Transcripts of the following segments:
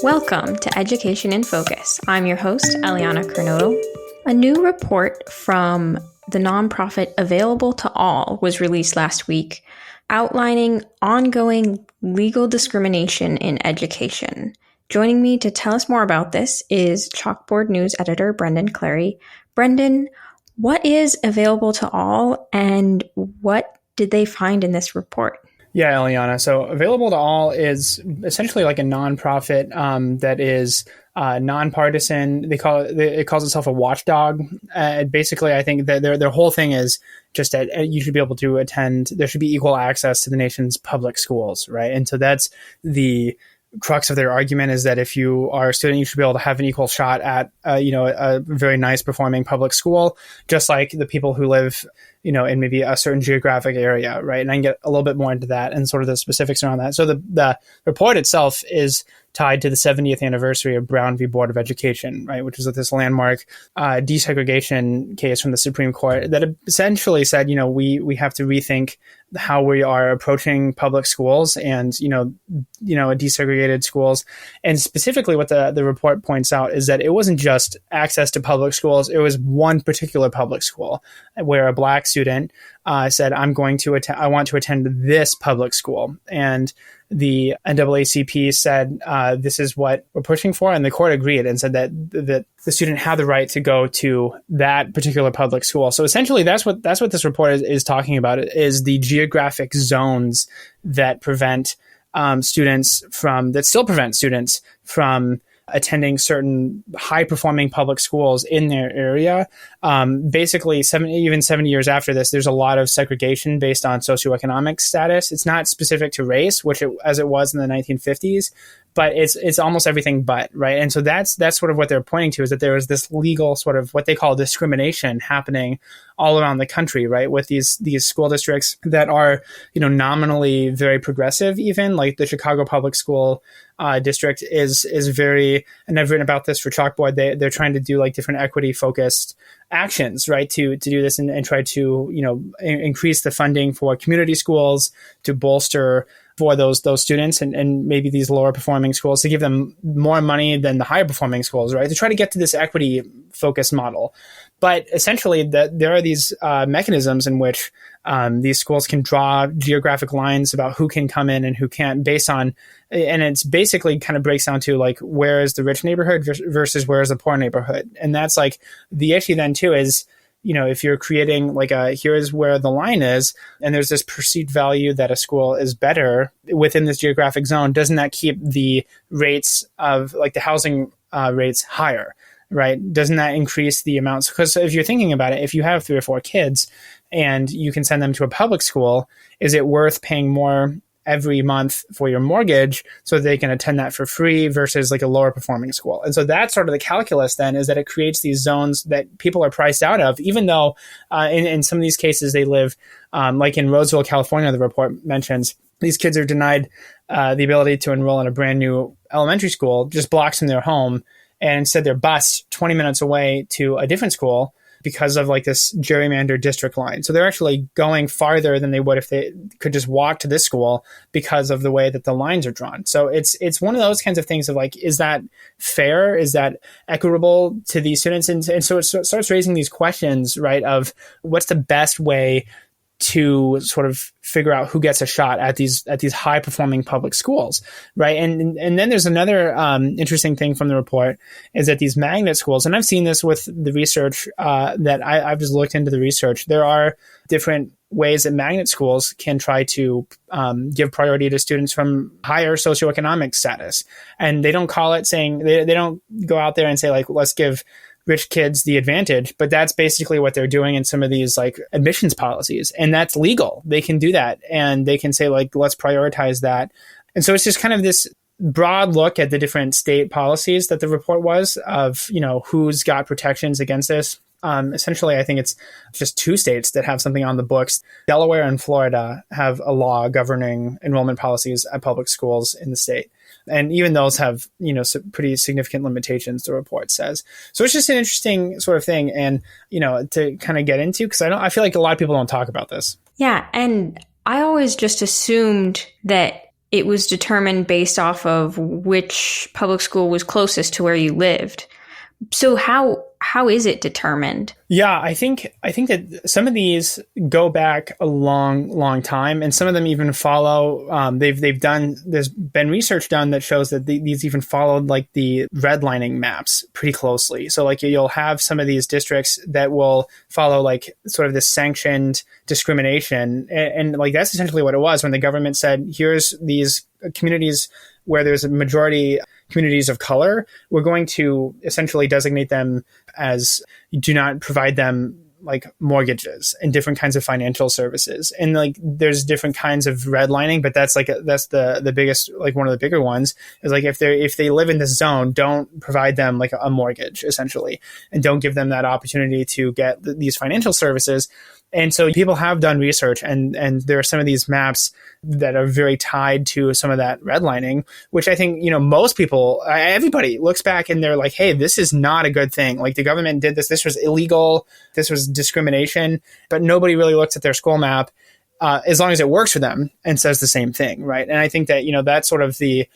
Welcome to Education in Focus. I'm your host, Eliana Carnodal. A new report from the nonprofit Available to All was released last week, outlining ongoing legal discrimination in education. Joining me to tell us more about this is Chalkboard News editor Brendan Clary. Brendan, what is Available to All and what did they find in this report? Yeah, Eliana. So Available to All is essentially like a nonprofit that is nonpartisan. It calls itself a watchdog. Basically, I think that their whole thing is just that you should be able to attend. There should be equal access to the nation's public schools, right? And so that's the crux of their argument, is that if you are a student, you should be able to have an equal shot at a very nice performing public school, just like the people who live in maybe a certain geographic area, right? And I can get a little bit more into that and sort of the specifics around that. So the report itself is tied to the 70th anniversary of Brown v. Board of Education, right, which is this landmark desegregation case from the Supreme Court that essentially said, we have to rethink how we are approaching public schools and, desegregated schools. And specifically what the report points out is that it wasn't just access to public schools. It was one particular public school where a Black student said, I want to attend this public school. And the NAACP said, this is what we're pushing for. And the court agreed and said that the student had the right to go to that particular public school. So essentially, that's what this report is talking about, is the geographic zones that still prevent students from attending certain high-performing public schools in their area. Basically, 70 years after this, there's a lot of segregation based on socioeconomic status. It's not specific to race, as it was in the 1950s, but it's almost everything but, right? And so that's sort of what they're pointing to, is that there is this legal sort of what they call discrimination happening all around the country, right? With these school districts that are, nominally very progressive, even like the Chicago Public School district is very, and I've written about this for Chalkboard. They're trying to do like different equity focused actions, right, to do this and try to, increase the funding for community schools, to bolster for those students and maybe these lower performing schools, to give them more money than the higher performing schools, right, to try to get to this equity focused model. But essentially, there are these mechanisms in which these schools can draw geographic lines about who can come in and who can't, based on, and it's basically kind of breaks down to like, where is the rich neighborhood versus where is the poor neighborhood. And that's like the issue then too is, if you're creating like here's where the line is, and there's this perceived value that a school is better within this geographic zone, doesn't that keep the rates of like the housing rates higher? Right? Doesn't that increase the amounts? Because if you're thinking about it, if you have 3 or 4 kids and you can send them to a public school, is it worth paying more every month for your mortgage so they can attend that for free versus like a lower performing school? And so that's sort of the calculus then, is that it creates these zones that people are priced out of, even though in some of these cases they live, like in Roseville, California, the report mentions, these kids are denied the ability to enroll in a brand new elementary school just blocks from their home. And instead they're bused 20 minutes away to a different school because of like this gerrymandered district line. So they're actually going farther than they would if they could just walk to this school because of the way that the lines are drawn. So it's one of those kinds of things of like, is that fair? Is that equitable to these students? And so it starts raising these questions, right, of what's the best way to sort of figure out who gets a shot at these high performing public schools, right? And then there's another interesting thing from the report, is that these magnet schools, and I've seen this with the research that I've just looked into the research. There are different ways that magnet schools can try to give priority to students from higher socioeconomic status, and they don't call it saying they don't go out there and say like, let's give rich kids the advantage, but that's basically what they're doing in some of these like admissions policies, and that's legal. They can do that, and they can say like, let's prioritize that. And so it's just kind of this broad look at the different state policies that the report was of, who's got protections against this. Essentially, I think it's just 2 states that have something on the books. Delaware and Florida have a law governing enrollment policies at public schools in the state. And even those have, some pretty significant limitations, the report says. So it's just an interesting sort of thing, and, to kind of get into, because I feel like a lot of people don't talk about this. Yeah. And I always just assumed that it was determined based off of which public school was closest to where you lived. So how is it determined? Yeah, I think that some of these go back a long time, and some of them even follow. There's been research done that shows that these even followed like the redlining maps pretty closely. So like you'll have some of these districts that will follow like sort of this sanctioned discrimination, and like that's essentially what it was when the government said, here's these communities where there's a majority communities of color, we're going to essentially designate them as do not provide them like mortgages and different kinds of financial services. And like there's different kinds of redlining, but that's the biggest, like one of the bigger ones is like if they live in this zone, don't provide them like a mortgage essentially, and don't give them that opportunity to get these financial services. And so people have done research, and there are some of these maps that are very tied to some of that redlining, which I think, most people, everybody looks back and they're like, hey, this is not a good thing. Like the government did this. This was illegal. This was discrimination. But nobody really looks at their school map as long as it works for them and says the same thing, right? And I think that, that's sort of the,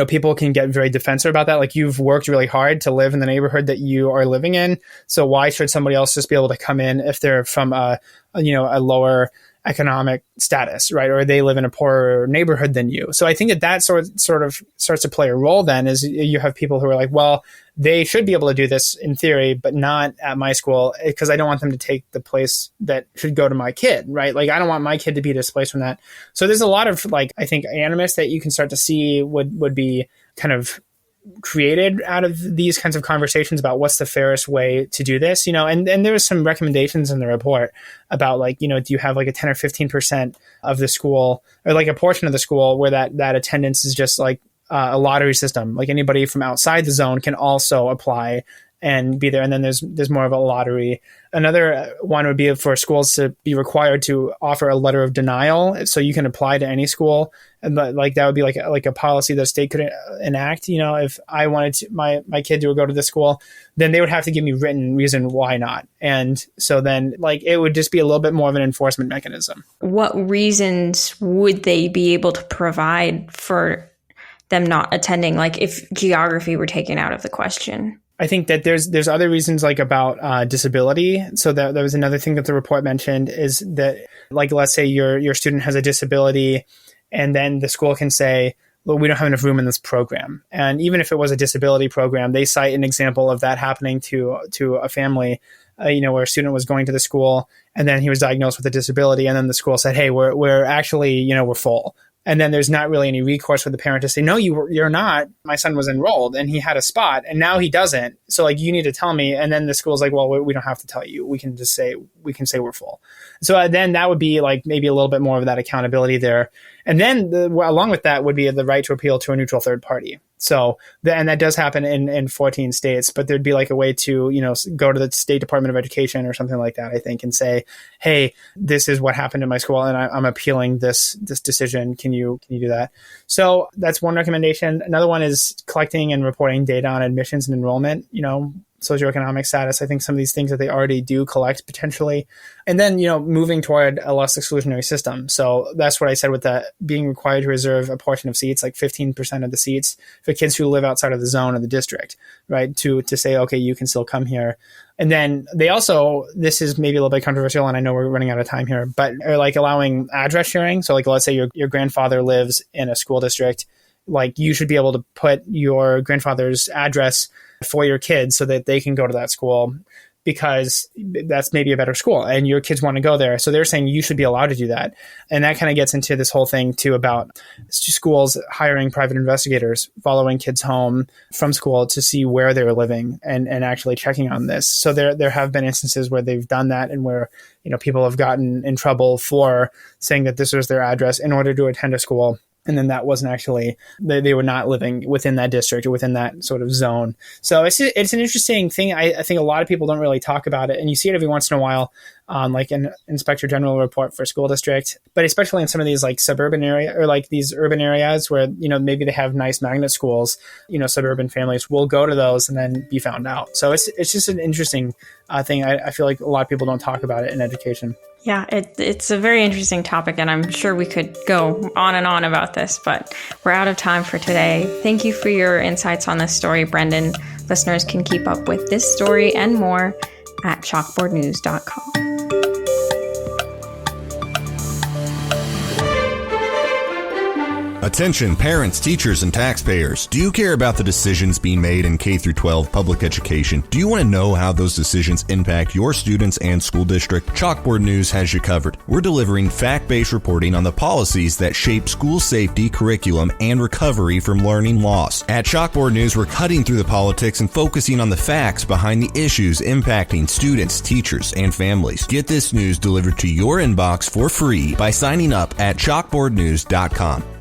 people can get very defensive about that. Like you've worked really hard to live in the neighborhood that you are living in. So why should somebody else just be able to come in if they're from a lower economic status, right? Or they live in a poorer neighborhood than you. So I think that sort of starts to play a role then is you have people who are like, well, they should be able to do this in theory, but not at my school because I don't want them to take the place that should go to my kid, right? Like I don't want my kid to be displaced from that. So there's a lot of like, I think animus that you can start to see would be kind of created out of these kinds of conversations about what's the fairest way to do this, and there was some recommendations in the report about like, do you have like a 10 or 15% of the school or like a portion of the school where that attendance is just like a lottery system, like anybody from outside the zone can also apply and be there. And then there's more of a lottery. Another one would be for schools to be required to offer a letter of denial, so you can apply to any school. And like that would be like a policy that a state could enact. If I wanted my kid to go to this school, then they would have to give me written reason why not. And so then like it would just be a little bit more of an enforcement mechanism. What reasons would they be able to provide for them not attending? Like if geography were taken out of the question? I think that there's other reasons like about disability. So that was another thing that the report mentioned is that like, let's say your student has a disability and then the school can say, well, we don't have enough room in this program. And even if it was a disability program, they cite an example of that happening to a family, where a student was going to the school and then he was diagnosed with a disability. And then the school said, hey, we're actually, we're full. And then there's not really any recourse for the parent to say, no, you're not. My son was enrolled and he had a spot and now he doesn't. So like, you need to tell me. And then the school's like, well, we don't have to tell you. We can say we're full. So then that would be like maybe a little bit more of that accountability there. And then along with that would be the right to appeal to a neutral third party. So, and that does happen in 14 states, but there'd be like a way to, go to the State Department of Education or something like that, I think, and say, hey, this is what happened in my school and I'm appealing this decision. Can you do that? So that's one recommendation. Another one is collecting and reporting data on admissions and enrollment, socioeconomic status. I think some of these things that they already do collect potentially. And then, moving toward a less exclusionary system. So that's what I said with that being required to reserve a portion of seats, like 15% of the seats for kids who live outside of the zone or the district, right? To say, okay, you can still come here. And then they also, this is maybe a little bit controversial and I know we're running out of time here, but are like allowing address sharing. So like, let's say your grandfather lives in a school district, like you should be able to put your grandfather's address for your kids so that they can go to that school because that's maybe a better school and your kids want to go there. So they're saying you should be allowed to do that. And that kind of gets into this whole thing too about schools hiring private investigators, following kids home from school to see where they're living and actually checking on this. So there have been instances where they've done that and where, people have gotten in trouble for saying that this was their address in order to attend a school. And then that wasn't actually, they were not living within that district or within that sort of zone. So it's an interesting thing. I think a lot of people don't really talk about it. And you see it every once in a while on like an Inspector General report for school district, but especially in some of these like suburban area or like these urban areas where, maybe they have nice magnet schools, suburban families will go to those and then be found out. So it's just an interesting thing. I feel like a lot of people don't talk about it in education. Yeah, it's a very interesting topic, and I'm sure we could go on and on about this, but we're out of time for today. Thank you for your insights on this story, Brendan. Listeners can keep up with this story and more at chalkboardnews.com. Attention parents, teachers, and taxpayers. Do you care about the decisions being made in K-12 public education? Do you want to know how those decisions impact your students and school district? Chalkboard News has you covered. We're delivering fact-based reporting on the policies that shape school safety, curriculum, and recovery from learning loss. At Chalkboard News, we're cutting through the politics and focusing on the facts behind the issues impacting students, teachers, and families. Get this news delivered to your inbox for free by signing up at chalkboardnews.com.